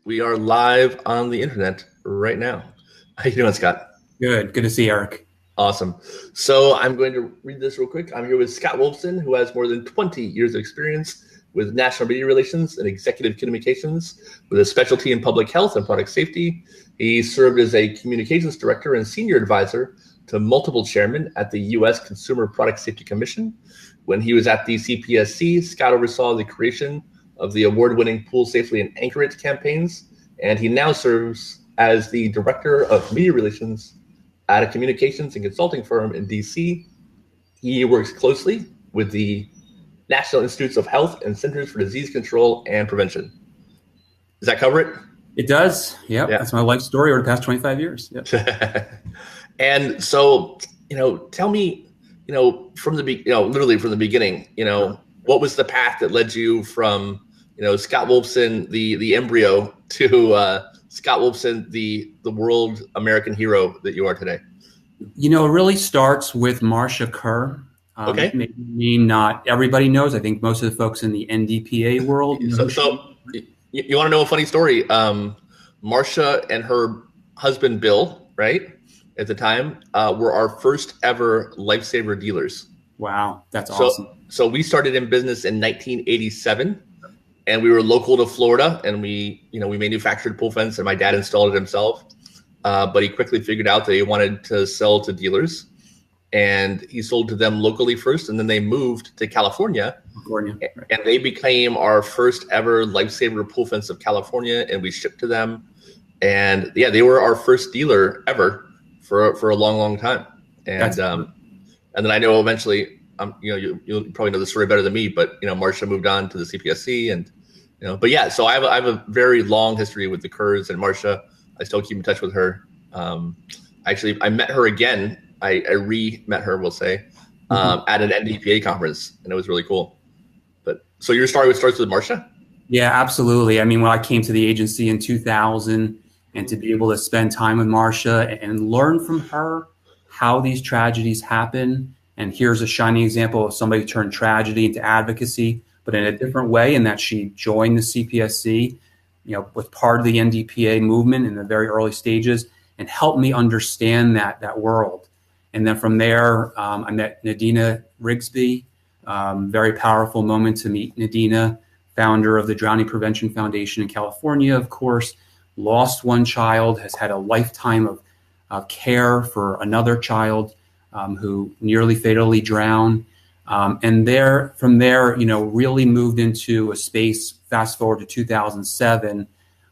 We are live on the internet right now. How you doing, Scott? Good. Good to see you, Eric. Awesome. So I'm going to read this real quick. I'm here with Scott Wolfson, who has more than 20 years of experience with national media relations and executive communications with a specialty in public health and product safety. He served as a communications director and senior advisor to multiple chairmen at the U.S. Consumer Product Safety Commission. When he was at the CPSC, Scott oversaw the creation of the award-winning Pool Safely and Anchor It campaigns, and he now serves as the director of media relations at a communications and consulting firm in DC. He works closely with the National Institutes of Health and Centers for Disease Control and Prevention. Does that cover it? It does. Yep. Yeah. That's my life story over the past 25 years. Yep. And so, tell me, from the, literally from the beginning, what was the path that led you from, Scott Wolfson, the embryo, to Scott Wolfson, the world American hero that you are today? It really starts with Marcia Kerr. Okay. Maybe not everybody knows. I think most of the folks in the NDPA world. So you want to know a funny story? Marcia and her husband, Bill, right, at the time, were our first ever lifesaver dealers. Wow. That's awesome. So we started in business in 1987. And we were local to Florida, and we manufactured pool fence, and my dad installed it himself. But he quickly figured out that he wanted to sell to dealers, and he sold to them locally first, and then they moved to California. And they became our first ever lifesaver pool fence of California, and we shipped to them. And yeah, they were our first dealer ever for a long, long time. And then I know eventually, you'll probably know the story better than me, but Marcia moved on to the CPSC, and but yeah, so I have a very long history with the Kerrs and Marcia. I still keep in touch with her. Actually, I met her again. I re-met her, we'll say, at an NDPA conference, and it was really cool. But so your story starts with Marcia? Yeah, absolutely. I mean, when I came to the agency in 2000, and to be able to spend time with Marcia and learn from her how these tragedies happen. And here's a shining example of somebody who turned tragedy into advocacy, but in a different way, in that she joined the CPSC, was part of the NDPA movement in the very early stages, and helped me understand that world. And then from there, I met Nadina Rigsby. Very powerful moment to meet Nadina, founder of the Drowning Prevention Foundation in California, of course, lost one child, has had a lifetime of care for another child who nearly fatally drowned. And from there, really moved into a space, fast forward to 2007,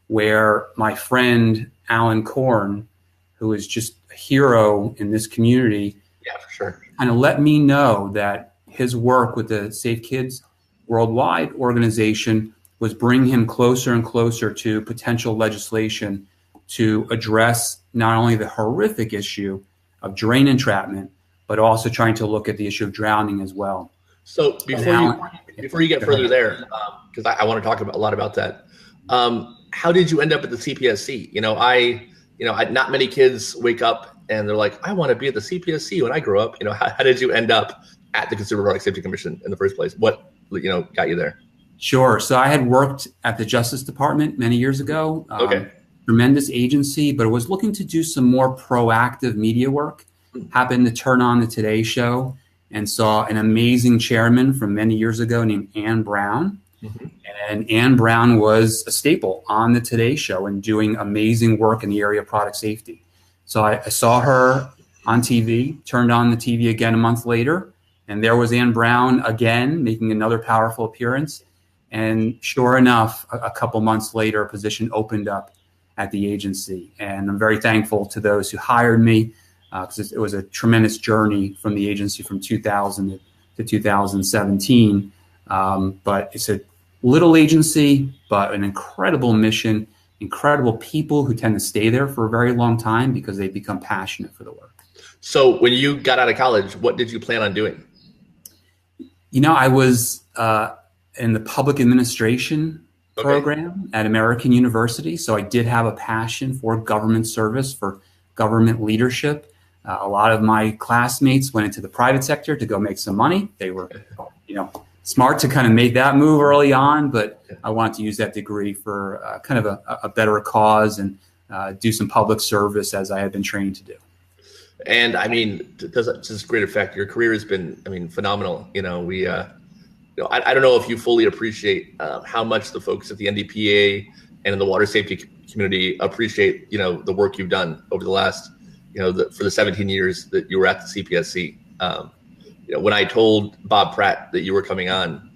where my friend, Alan Korn, who is just a hero in this community, yeah, for sure, kind of let me know that his work with the Safe Kids Worldwide organization was bringing him closer and closer to potential legislation to address not only the horrific issue of drain entrapment, but also trying to look at the issue of drowning as well. So before you get further there, because I want to talk a lot about that, how did you end up at the CPSC? Not many kids wake up and they're like, I want to be at the CPSC when I grow up. How did you end up at the Consumer Product Safety Commission in the first place? What got you there? Sure. So I had worked at the Justice Department many years ago. Okay. Tremendous agency, but was looking to do some more proactive media work. Happened to turn on the Today Show and saw an amazing chairman from many years ago named Ann Brown. Mm-hmm. And Ann Brown was a staple on the Today Show and doing amazing work in the area of product safety. So I saw her on TV, turned on the TV again a month later, and there was Ann Brown again, making another powerful appearance. And sure enough, a couple months later, a position opened up at the agency. And I'm very thankful to those who hired me, because it was a tremendous journey from the agency from 2000 to 2017. But it's a little agency, but an incredible mission, incredible people who tend to stay there for a very long time because they become passionate for the work. So when you got out of college, what did you plan on doing? I was in the public administration program at American University. So I did have a passion for government service, for government leadership. A lot of my classmates went into the private sector to go make some money. They were, smart to kind of make that move early on, but I wanted to use that degree for kind of a better cause and do some public service as I had been trained to do. And I mean, to this great effect, your career has been, I mean, phenomenal. You know, I don't know if you fully appreciate how much the folks at the NDPA and in the water safety community appreciate, you know, the work you've done over the last, you know, for the 17 years that you were at the CPSC. You know, when I told Bob Pratt that you were coming on,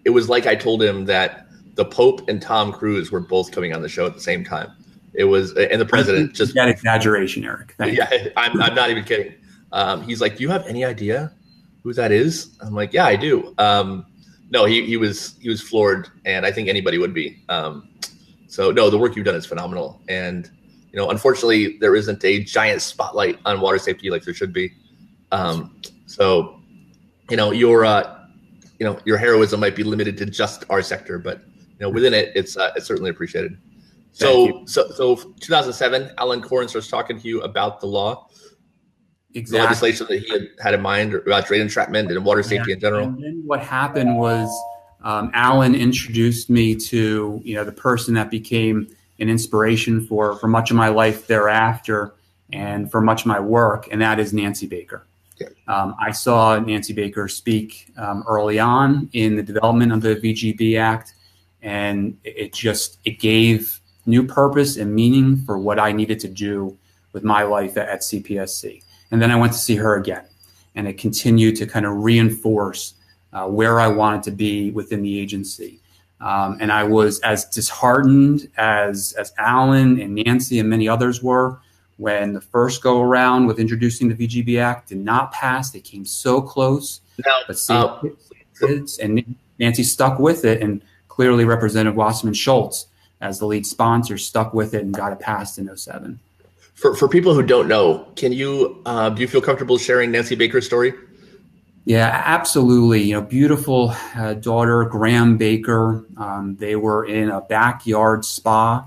it was like I told him that the Pope and Tom Cruise were both coming on the show at the same time. It was, and the president just that exaggeration, Eric. Yeah, I'm not even kidding. He's like, "Do you have any idea who that is?" I'm like, "Yeah, I do." No, he was floored, and I think anybody would be. So no, the work you've done is phenomenal, and you know, unfortunately, there isn't a giant spotlight on water safety like there should be. So, you know, your heroism might be limited to just our sector, but you know, within it, it's certainly appreciated. So 2007, Alan Corrin starts talking to you about the law, exactly. The legislation that he had in mind about drain entrapment and water safety in general. And then what happened was Alan introduced me to, you know, the person that became an inspiration for much of my life thereafter and for much of my work, and that is Nancy Baker. Yeah. I saw Nancy Baker speak early on in the development of the VGB Act, and it gave new purpose and meaning for what I needed to do with my life at CPSC. And then I went to see her again, and it continued to kind of reinforce where I wanted to be within the agency. And I was as disheartened as Alan and Nancy and many others were when the first go around with introducing the VGB Act did not pass. They came so close, and Nancy stuck with it, and clearly Representative Wasserman Schultz, as the lead sponsor, stuck with it and got it passed in 2007. For people who don't know, can you do you feel comfortable sharing Nancy Baker's story? Yeah, absolutely. You know, beautiful daughter, Graham Baker. They were in a backyard spa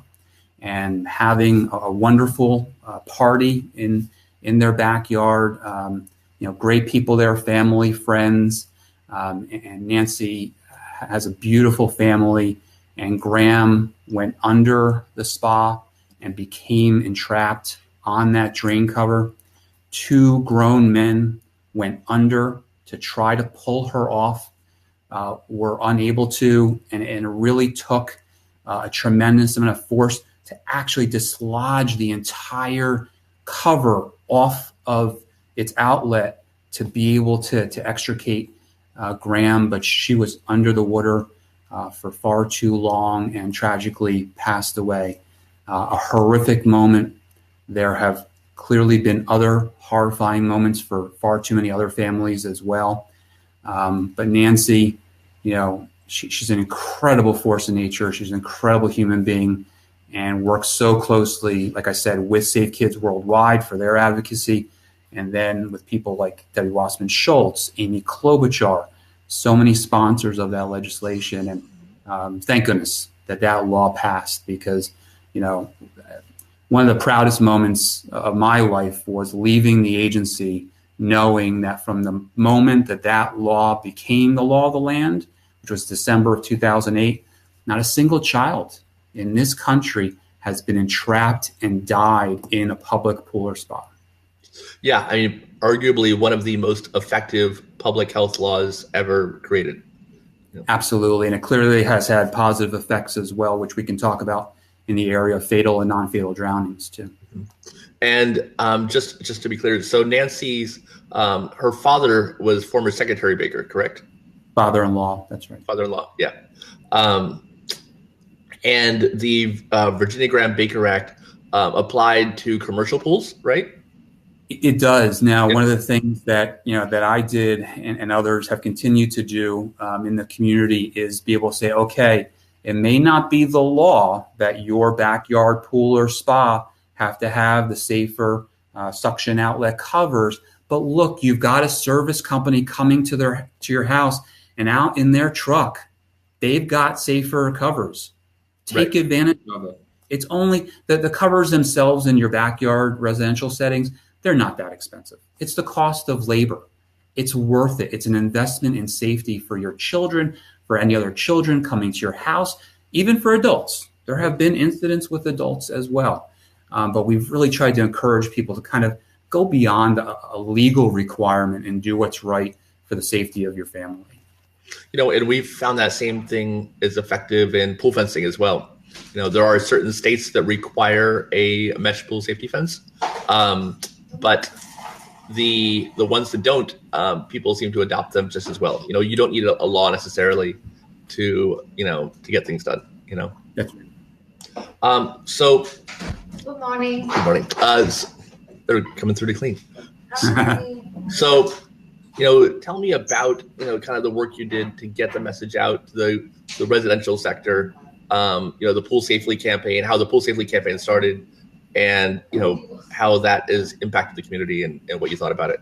and having a wonderful party in their backyard. You know, great people there, family, friends, and Nancy has a beautiful family. And Graham went under the spa and became entrapped on that drain cover. 2 grown men went under to try to pull her off, were unable to, and it really took a tremendous amount of force to actually dislodge the entire cover off of its outlet to be able to extricate Graham, but she was under the water for far too long and tragically passed away. A horrific moment. There have clearly been other horrifying moments for far too many other families as well. But Nancy, you know, she's an incredible force of nature. She's an incredible human being and works so closely, like I said, with Safe Kids Worldwide for their advocacy. And then with people like Debbie Wasserman Schultz, Amy Klobuchar, so many sponsors of that legislation. And thank goodness that law passed, because, you know, one of the proudest moments of my life was leaving the agency knowing that from the moment that law became the law of the land, which was December of 2008, not a single child in this country has been entrapped and died in a public pool or spa. Yeah, I mean, arguably one of the most effective public health laws ever created. Yeah. Absolutely, and it clearly has had positive effects as well, which we can talk about in the area of fatal and non-fatal drownings too. And just to be clear, so Nancy's her father was former Secretary Baker, correct? Father-in-law, that's right. Father-in-law, yeah. And the Virginia Graham Baker Act applied to commercial pools, right? It does. Now, one of the things that I did and others have continued to do in the community is be able to say, okay, it may not be the law that your backyard pool or spa have to have the safer suction outlet covers, but look, you've got a service company coming to your house, and out in their truck, they've got safer covers. Take advantage of it. It's only the covers themselves in your backyard residential settings. They're not that expensive. It's the cost of labor. it's worth it. It's an investment in safety for your children, for any other children coming to your house, even for adults. There have been incidents with adults as well. But we've really tried to encourage people to kind of go beyond a legal requirement and do what's right for the safety of your family. And we've found that same thing is effective in pool fencing as well. There are certain states that require a mesh pool safety fence, but the ones that don't, people seem to adopt them just as well. You don't need a law necessarily to get things done. That's right. So. Good morning. Good morning. They're coming through to clean. So, tell me about kind of the work you did to get the message out to the residential sector. The Pool Safely campaign, how the Pool Safely campaign started, and how that has impacted the community and what you thought about it.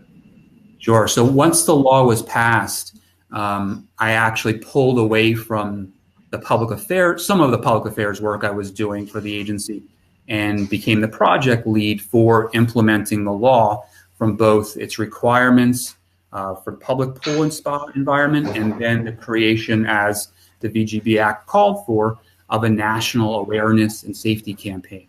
Sure. So once the law was passed, I actually pulled away from some of the public affairs work I was doing for the agency, and became the project lead for implementing the law from both its requirements for public pool and spa environment, and then the creation, as the VGB Act called for, of a national awareness and safety campaign.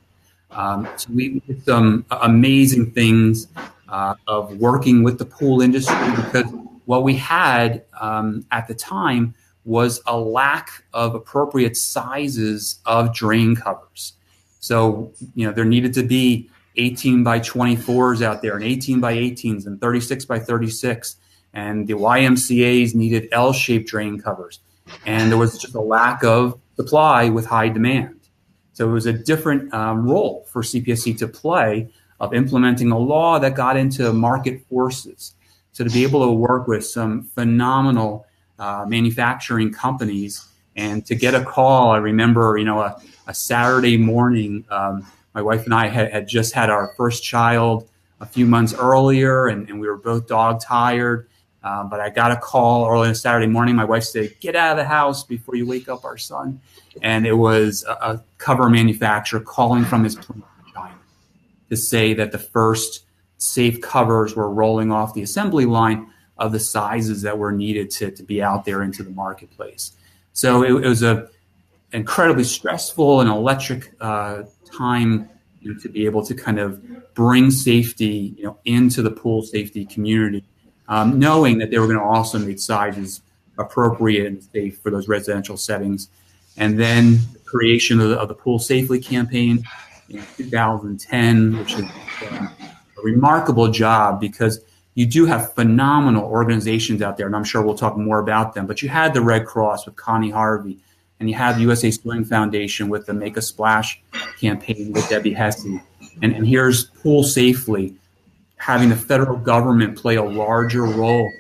So we did some amazing things of working with the pool industry, because what we had at the time was a lack of appropriate sizes of drain covers. So, there needed to be 18 by 24s out there, and 18 by 18s, and 36 by 36. And the YMCAs needed L-shaped drain covers. And there was just a lack of supply with high demand. So it was a different role for CPSC to play of implementing a law that got into market forces. So to be able to work with some phenomenal manufacturing companies, and to get a call, I remember, a Saturday morning, my wife and I had just had our first child a few months earlier, and we were both dog tired. But I got a call early on a Saturday morning. My wife said, "Get out of the house before you wake up our son." And it was a cover manufacturer calling from his plant in China to say that the first safe covers were rolling off the assembly line of the sizes that were needed to be out there into the marketplace. So it was a incredibly stressful and electric time to be able to kind of bring safety, into the pool safety community, knowing that they were going to also make sizes appropriate and safe for those residential settings. And then the creation of the Pool Safely campaign in 2010, which is a remarkable job, because you do have phenomenal organizations out there, and I'm sure we'll talk more about them. But you had the Red Cross with Connie Harvey, and you have the USA Swimming Foundation with the Make a Splash campaign with Debbie Hesse. And here's Pool Safely having the federal government play a larger role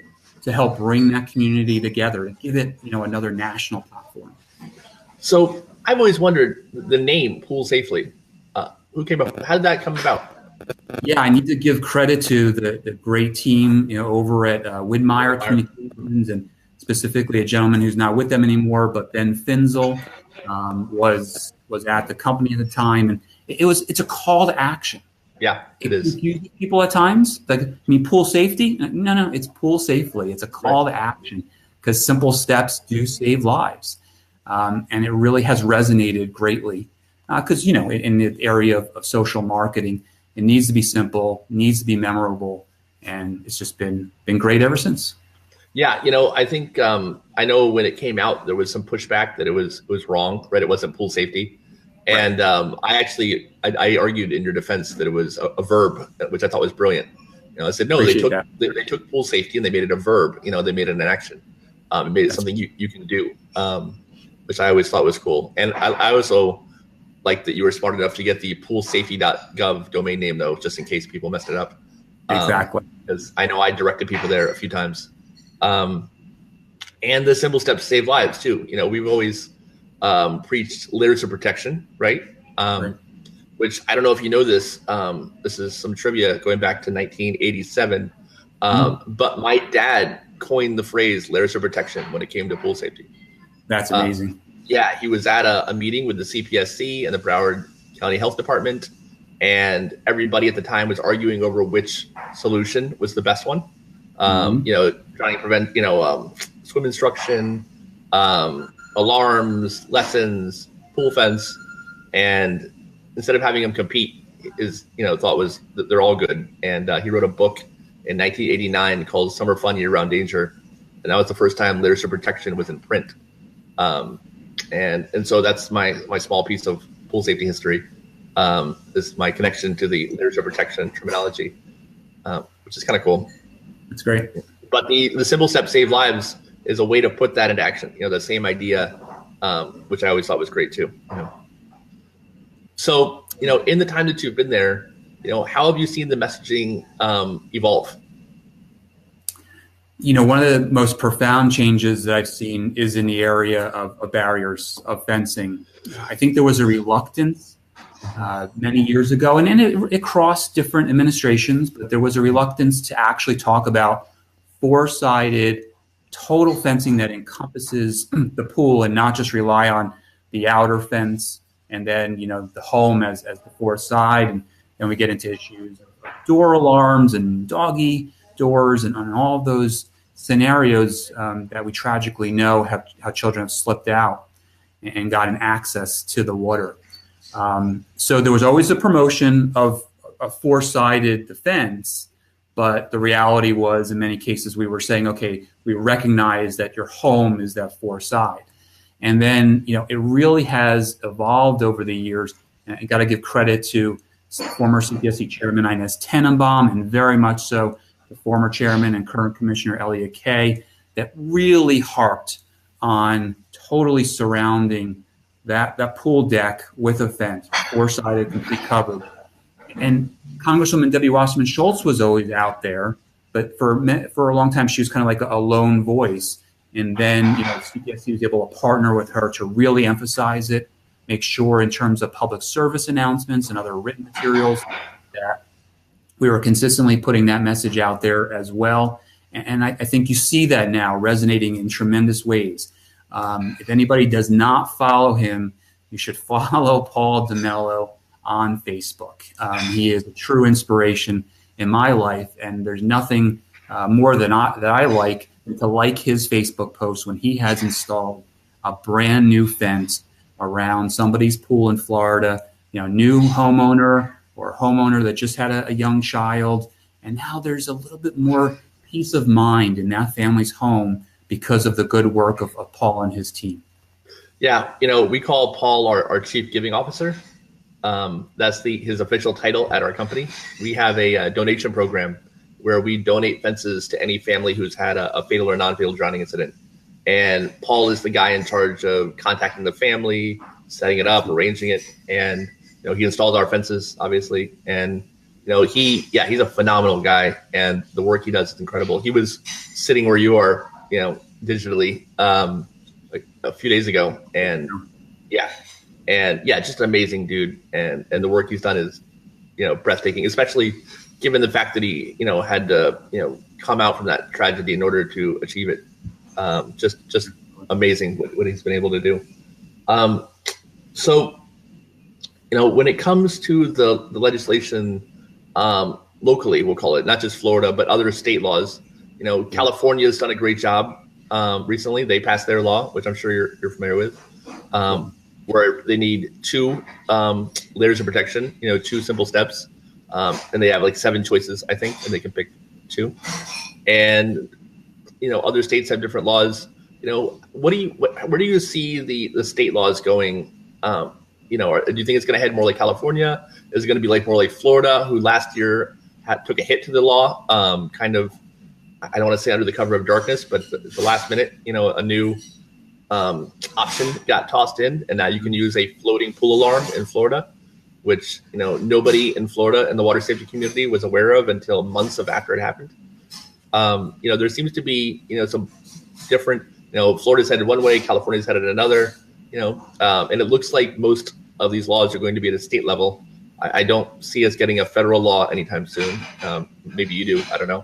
to help bring that community together and give it, another national platform. So I've always wondered, the name Pool Safely, who came up? How did that come about? Yeah, I need to give credit to the great team, over at Widmeyer Communications, and specifically a gentleman who's not with them anymore, but Ben Finzel was at the company at the time, and it's a call to action. Yeah, it is. People at times pool safety. No, it's Pool Safely. It's a call to action, because simple steps do save lives, and it really has resonated greatly. Because in the area of social marketing, it needs to be simple, needs to be memorable, and it's just been great ever since. Yeah, I think I know when it came out, there was some pushback that it was wrong, right? It wasn't pool safety, and I argued in your defense that it was a verb, which I thought was brilliant. I said no, they took pool safety and they made it a verb. They made it an action. It made it something you can do, which I always thought was cool. And I also like that you were smart enough to get the poolsafety.gov domain name, though, just in case people messed it up. Exactly. Because I know I directed people there a few times. And the simple steps save lives, too. We've always preached layers of protection, right? Which I don't know if you know this. This is some trivia going back to 1987. But my dad coined the phrase layers of protection when it came to pool safety. That's amazing. Yeah, he was at a meeting with the CPSC and the Broward County Health Department, and everybody at the time was arguing over which solution was the best one. Trying to prevent, swim instruction, alarms, lessons, pool fence. And instead of having him compete, his thought was that they're all good. And he wrote a book in 1989 called Summer Fun, Year-Round Danger. And that was the first time literature protection was in print. And so that's my small piece of pool safety history. Is my connection to the literature protection terminology, which is kind of cool. That's great. But the simple steps save lives is a way to put that into action. The same idea, which I always thought was great too. So, in the time that you've been there, how have you seen the messaging evolve? One of the most profound changes that I've seen is in the area of barriers, of fencing. I think there was a reluctance many years ago, and it crossed different administrations, but there was a reluctance to actually talk about four-sided total fencing that encompasses the pool and not just rely on the outer fence and then, the home as the fourth side. And then we get into issues of door alarms and doggy doors and all of those scenarios that we tragically know how children have slipped out and gotten access to the water. So there was always a promotion of a four-sided defense, but the reality was in many cases we were saying, okay, we recognize that your home is that four side. And then, it really has evolved over the years. And I got to give credit to former CPSC Chairman Inez Tenenbaum, and very much so the former Chairman and current Commissioner Elliott Kay, that really harped on totally surrounding that pool deck with a fence, four-sided, complete cover. And Congresswoman Debbie Wasserman Schultz was always out there, but for a long time she was kind of like a lone voice. And then, CPSC was able to partner with her to really emphasize it, make sure in terms of public service announcements and other written materials that we were consistently putting that message out there as well. And I think you see that now resonating in tremendous ways. If anybody does not follow him, you should follow Paul DeMello on Facebook. He is a true inspiration in my life, and there's nothing more that I like than to like his Facebook post when he has installed a brand new fence around somebody's pool in Florida, new homeowner or homeowner that just had a young child, and now there's a little bit more peace of mind in that family's home because of the good work of Paul and his team. Yeah, we call Paul our chief giving officer. That's his official title at our company. We have a donation program where we donate fences to any family who's had a fatal or non-fatal drowning incident. And Paul is the guy in charge of contacting the family, setting it up, arranging it. And, he installed our fences, obviously. And, he's a phenomenal guy. And the work he does is incredible. He was sitting where you are, digitally, like a few days ago. And just an amazing dude. And the work he's done is, breathtaking, especially given the fact that he, had to, come out from that tragedy in order to achieve it. Just amazing what he's been able to do. So, when it comes to the legislation locally, we'll call it, not just Florida, but other state laws, California's done a great job recently. They passed their law, which I'm sure you're familiar with, where they need two layers of protection, two simple steps. And they have like 7 choices, I think, and they can pick 2. And, other states have different laws. Where do you see the state laws going? Do you think it's going to head more like California? Is it going to be more like Florida, who last year took a hit to the law? Kind of, I don't want to say under the cover of darkness, but the last minute, a new option got tossed in, and now you can use a floating pool alarm in Florida, which nobody in Florida and the water safety community was aware of until months after it happened. There seems to be some different. Florida's headed one way, California's headed another. And it looks like most of these laws are going to be at a state level. I don't see us getting a federal law anytime soon. Maybe you do. I don't know.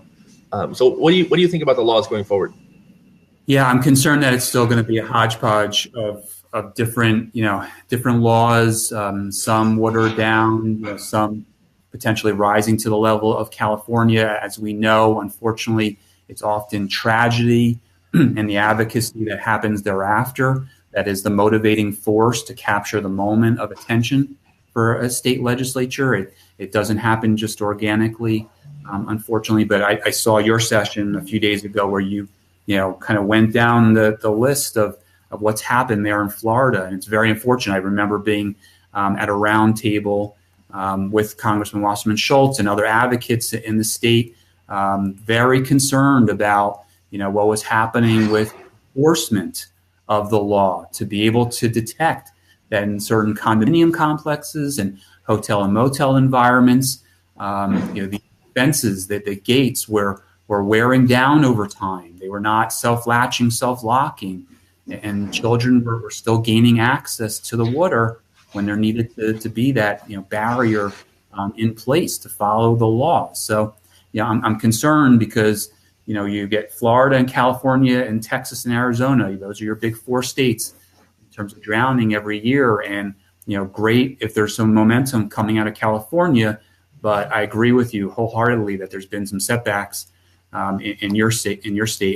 So what do you think about the laws going forward? Yeah, I'm concerned that it's still going to be a hodgepodge of different laws, some watered down, some potentially rising to the level of California. As we know, unfortunately, It's often tragedy and the advocacy that happens thereafter that is the motivating force to capture the moment of attention for a state legislature. It doesn't happen just organically, unfortunately. But I saw your session a few days ago where you kind of went down the list of what's happened there in Florida, and it's very unfortunate. I remember being at a round table with Congressman Wasserman Schultz and other advocates in the state, very concerned about what was happening with enforcement of the law, to be able to detect that in certain condominium complexes and hotel and motel environments, the fences, that the gates were wearing down over time. They were not self-latching, self-locking, and children were still gaining access to the water when there needed to be that barrier in place to follow the law. So I'm concerned because you get Florida and California and Texas and Arizona. Those are your big four states in terms of drowning every year. And great if there's some momentum coming out of California, but I agree with you wholeheartedly that there's been some setbacks in your state,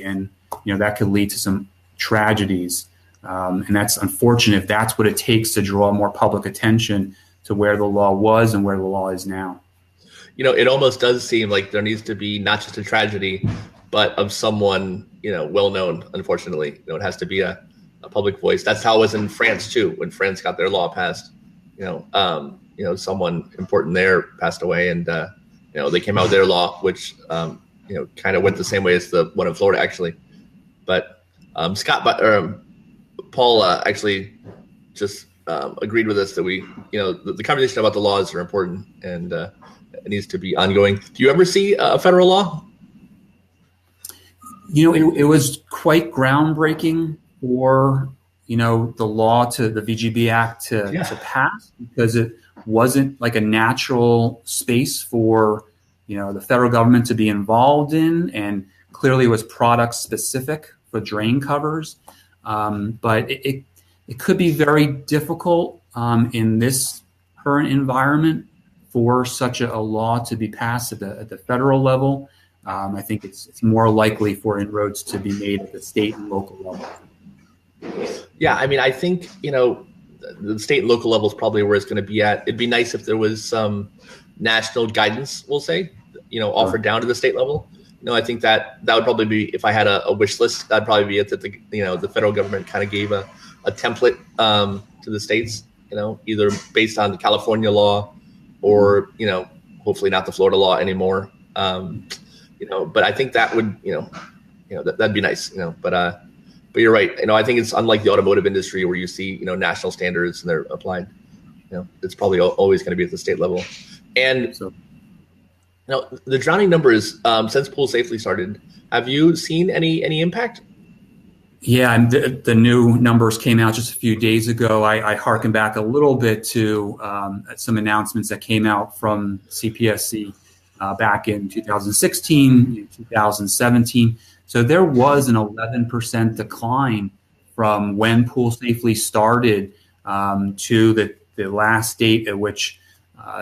and that could lead to some tragedies. And that's unfortunate if that's what it takes to draw more public attention to where the law was and where the law is now. It almost does seem like there needs to be not just a tragedy, but of someone, well-known, unfortunately. It has to be a public voice. That's how it was in France, too, when France got their law passed. Someone important there passed away, and, they came out with their law, which, kind of went the same way as the one in Florida, actually. But Paul actually just agreed with us that the conversation about the laws are important, and it needs to be ongoing. Do you ever see a federal law? It was quite groundbreaking for the law to the VGB Act to pass, because it wasn't like a natural space for the federal government to be involved in, and clearly it was product specific for drain covers. But it could be very difficult in this current environment for such a law to be passed at the federal level. I think it's more likely for inroads to be made at the state and local level. Yeah, I think the state and local level is probably where it's going to be at. It'd be nice if there was some national guidance, we'll say, offered down to the state level. I think that would probably be, if I had a wish list, that'd probably be it, that the federal government kind of gave a template to the states, either based on the California law or, hopefully not the Florida law anymore. But I think that would, that'd be nice, but you're right. I think it's unlike the automotive industry where you see, national standards and they're applied. It's probably always going to be at the state level. And the drowning numbers, since Pool Safely started, have you seen any impact? Yeah, and the new numbers came out just a few days ago. I hearken back a little bit to some announcements that came out from CPSC back in 2016, 2017. So there was an 11% decline from when Pool Safely started to the last date at which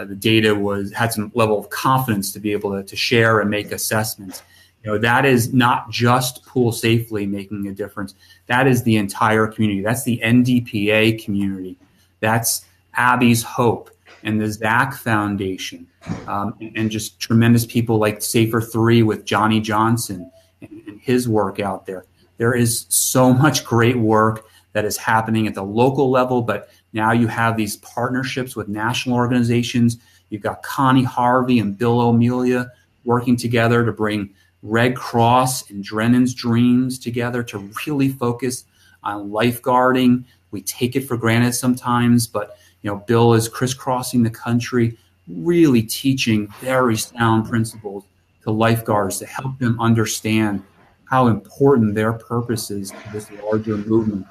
the data had some level of confidence to be able to share and make assessments. That is not just Pool Safely making a difference. That is the entire community. That's the NDPA community. That's Abby's Hope and the Zach Foundation, and just tremendous people like Safer 3 with Johnny Johnson and his work out there. There is so much great work that is happening at the local level, but now you have these partnerships with national organizations. You've got Connie Harvey and Bill O'Melia working together to bring Red Cross and Drennan's Dreams together to really focus on lifeguarding. We take it for granted sometimes, but Bill is crisscrossing the country, really teaching very sound principles to lifeguards to help them understand how important their purpose is to this larger movement.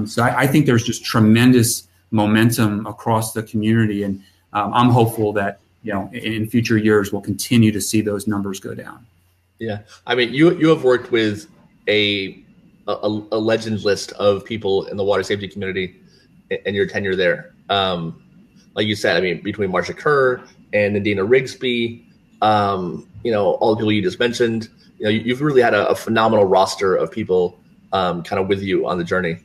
So I think there's just tremendous momentum across the community, and I'm hopeful that in future years we'll continue to see those numbers go down. Yeah, you have worked with a legend list of people in the water safety community in your tenure there. Like you said, between Marsha Kerr and Nadina Rigsby, all the people you just mentioned. You've really had a phenomenal roster of people kind of with you on the journey.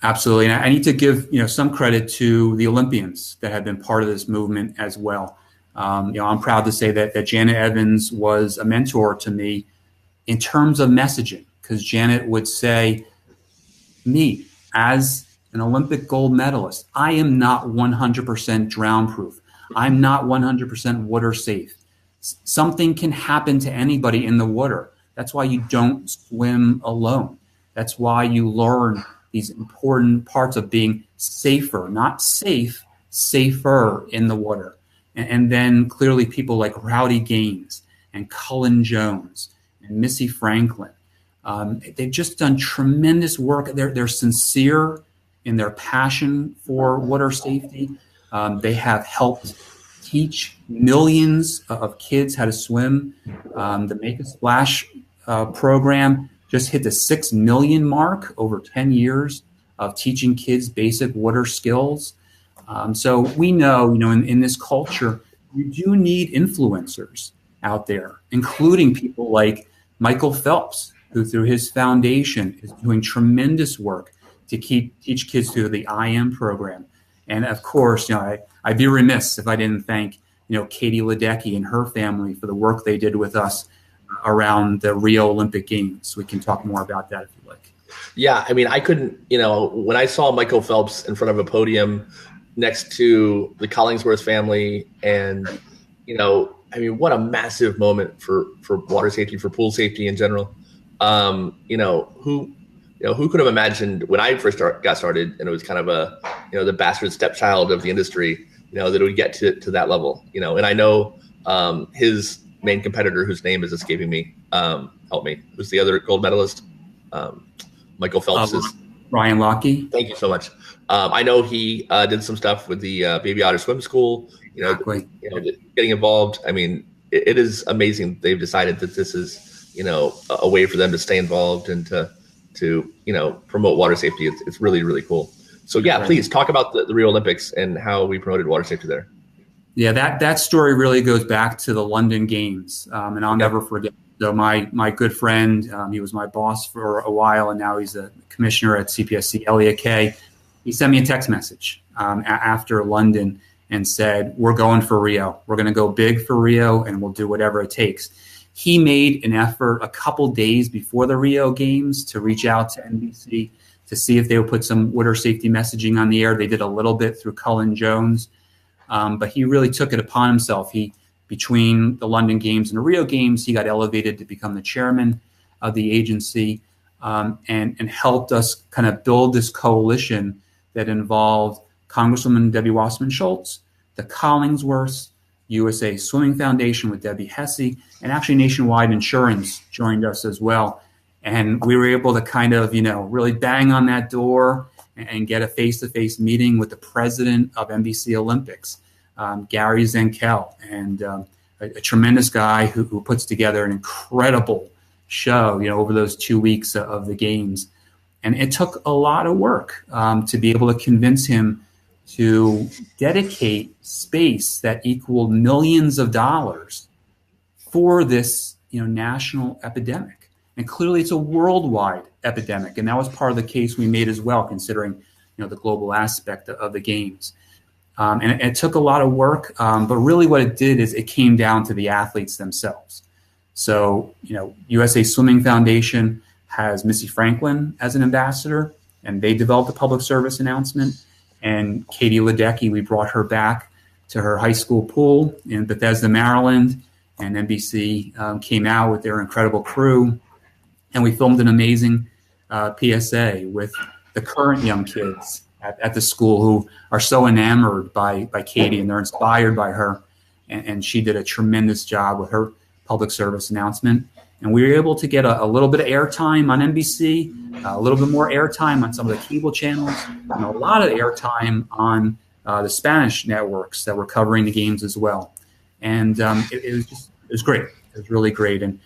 Absolutely. And I need to give, some credit to the Olympians that have been part of this movement as well. I'm proud to say that Janet Evans was a mentor to me in terms of messaging, because Janet would say, me, as an Olympic gold medalist, I am not 100% drown proof. I'm not 100% water safe. Something can happen to anybody in the water. That's why you don't swim alone. That's why you learn these important parts of being safer, not safe, safer in the water. And then clearly people like Rowdy Gaines and Cullen Jones and Missy Franklin, they've just done tremendous work. They're sincere in their passion for water safety. They have helped teach millions of kids how to swim. The Make a Splash program just hit the 6 million mark over 10 years of teaching kids basic water skills. So we know, in this culture, you do need influencers out there, including people like Michael Phelps, who through his foundation is doing tremendous work to teach kids through the IM program. And of course, I'd be remiss if I didn't thank, Katie Ledecky and her family for the work they did with us around the Rio Olympic Games. We can talk more about that if you like. Yeah, I mean, I couldn't, when I saw Michael Phelps in front of a podium next to the Collingsworth family, and, what a massive moment for water safety, for pool safety in general. Who could have imagined when I first got started, and it was kind of the bastard stepchild of the industry, that it would get to that level, and I know his main competitor, whose name is escaping me, help me, who's the other gold medalist? Michael Phelps is Ryan Lochte. Thank you so much. I know he did some stuff with the Baby Otter Swim School, Exactly. Getting involved. I mean, it is amazing. They've decided that this is, a way for them to stay involved and to promote water safety. It's really, really cool. So yeah, please talk about the Rio Olympics and how we promoted water safety there. Yeah, that story really goes back to the London Games, and I'll never forget. So my good friend, he was my boss for a while, and now he's a commissioner at CPSC, Elliot Kay. He sent me a text message after London and said, "We're going for Rio. We're going to go big for Rio, and we'll do whatever it takes." He made an effort a couple days before the Rio Games to reach out to NBC to see if they would put some water safety messaging on the air. They did a little bit through Cullen Jones, but he really took it upon himself. Between the London Games and the Rio Games, he got elevated to become the chairman of the agency, and helped us kind of build this coalition that involved Congresswoman Debbie Wasserman Schultz, the Collingsworths, USA Swimming Foundation with Debbie Hesse, and actually Nationwide Insurance joined us as well. And we were able to kind of, really bang on that door and get a face-to-face meeting with the president of NBC Olympics, Gary Zenkel, and a tremendous guy who puts together an incredible show, over those 2 weeks of the games. And it took a lot of work to be able to convince him to dedicate space that equaled millions of dollars for this, national epidemic. And clearly it's a worldwide epidemic. And that was part of the case we made as well, considering, the global aspect of the games. And it took a lot of work, but really what it did is it came down to the athletes themselves. So, USA Swimming Foundation has Missy Franklin as an ambassador, and they developed a public service announcement. And Katie Ledecky, we brought her back to her high school pool in Bethesda, Maryland, and NBC came out with their incredible crew, and we filmed an amazing PSA with the current young kids at the school who are so enamored by Katie, and they're inspired by her. And she did a tremendous job with her public service announcement. And we were able to get a little bit of airtime on NBC, a little bit more airtime on some of the cable channels, and a lot of airtime on the Spanish networks that were covering the games as well. And it was great. It was really great. And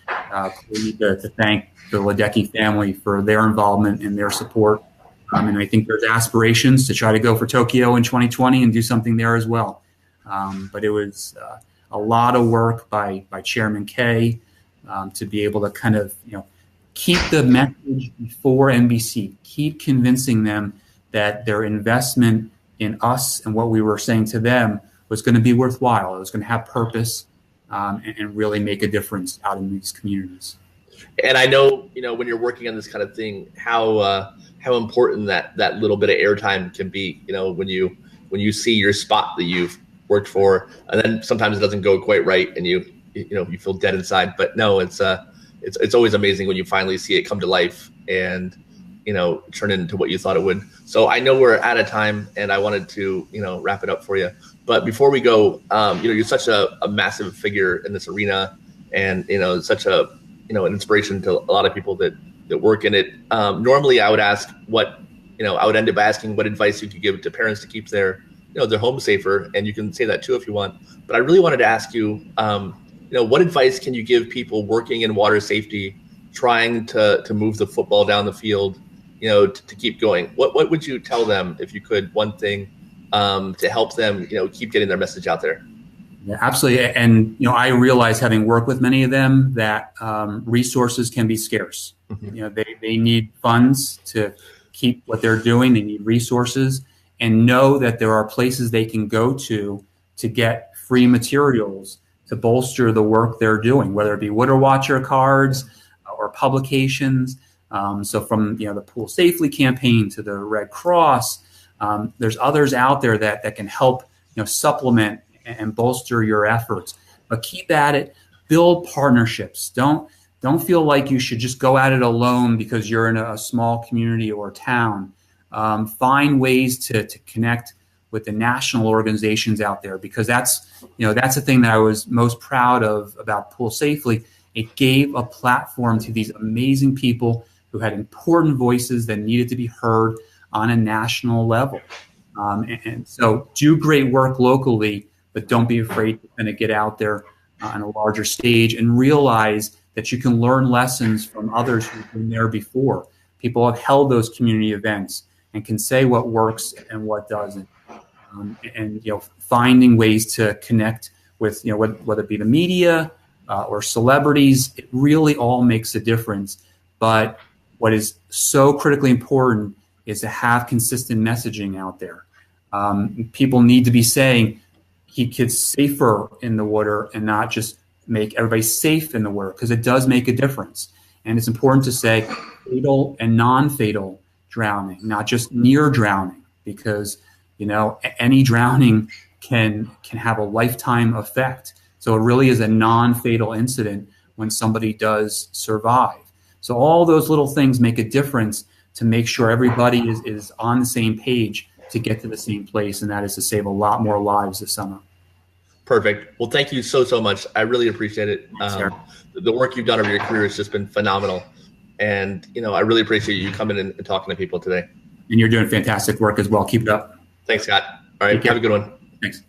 we need to thank the Ledecky family for their involvement and their support. And I think there's aspirations to try to go for Tokyo in 2020 and do something there as well. But it was a lot of work by Chairman K to be able to kind of, keep the message before NBC, keep convincing them that their investment in us and what we were saying to them was going to be worthwhile. It was going to have purpose and really make a difference out in these communities. And I know, when you're working on this kind of thing, how important that little bit of airtime can be. When you see your spot that you've worked for, and then sometimes it doesn't go quite right, and you feel dead inside. But no, it's always amazing when you finally see it come to life and turn into what you thought it would. So I know we're out of time, and I wanted to wrap it up for you. But before we go, you're such a massive figure in this arena, and such a an inspiration to a lot of people that work in it. Normally, I would ask I would end up asking what advice you could give to parents to keep their home safer, and you can say that too if you want. But I really wanted to ask you, what advice can you give people working in water safety, trying to move the football down the field, to keep going? What would you tell them if you could, one thing, to help them, keep getting their message out there? Yeah, absolutely. And, I realize, having worked with many of them, that resources can be scarce. Mm-hmm. They need funds to keep what they're doing. They need resources, and know that there are places they can go to get free materials to bolster the work they're doing, whether it be Water Watcher cards or publications. So from the Pool Safely campaign to the Red Cross, there's others out there that can help supplement and bolster your efforts. But keep at it. Build partnerships. Don't feel like you should just go at it alone because you're in a small community or town. Find ways to connect with the national organizations out there, because that's the thing that I was most proud of about Pool Safely. It gave a platform to these amazing people who had important voices that needed to be heard on a national level. And so do great work locally, but don't be afraid to kind of get out there on a larger stage and realize that you can learn lessons from others who've been there before. People have held those community events and can say what works and what doesn't. And finding ways to connect with whether it be the media or celebrities, it really all makes a difference. But what is so critically important is to have consistent messaging out there. People need to be saying, keep kids safer in the water, and not just make everybody safe in the water, because it does make a difference. And it's important to say fatal and non-fatal drowning, not just near drowning, because any drowning can have a lifetime effect. So it really is a non-fatal incident when somebody does survive. So all those little things make a difference to make sure everybody is on the same page to get to the same place, and that is to save a lot more lives this summer. Perfect. Well, thank you so much. I really appreciate it. The work you've done over your career has just been phenomenal. And, I really appreciate you coming in and talking to people today. And you're doing fantastic work as well. Keep it up. Thanks, Scott. All right. Have a good one. Thanks.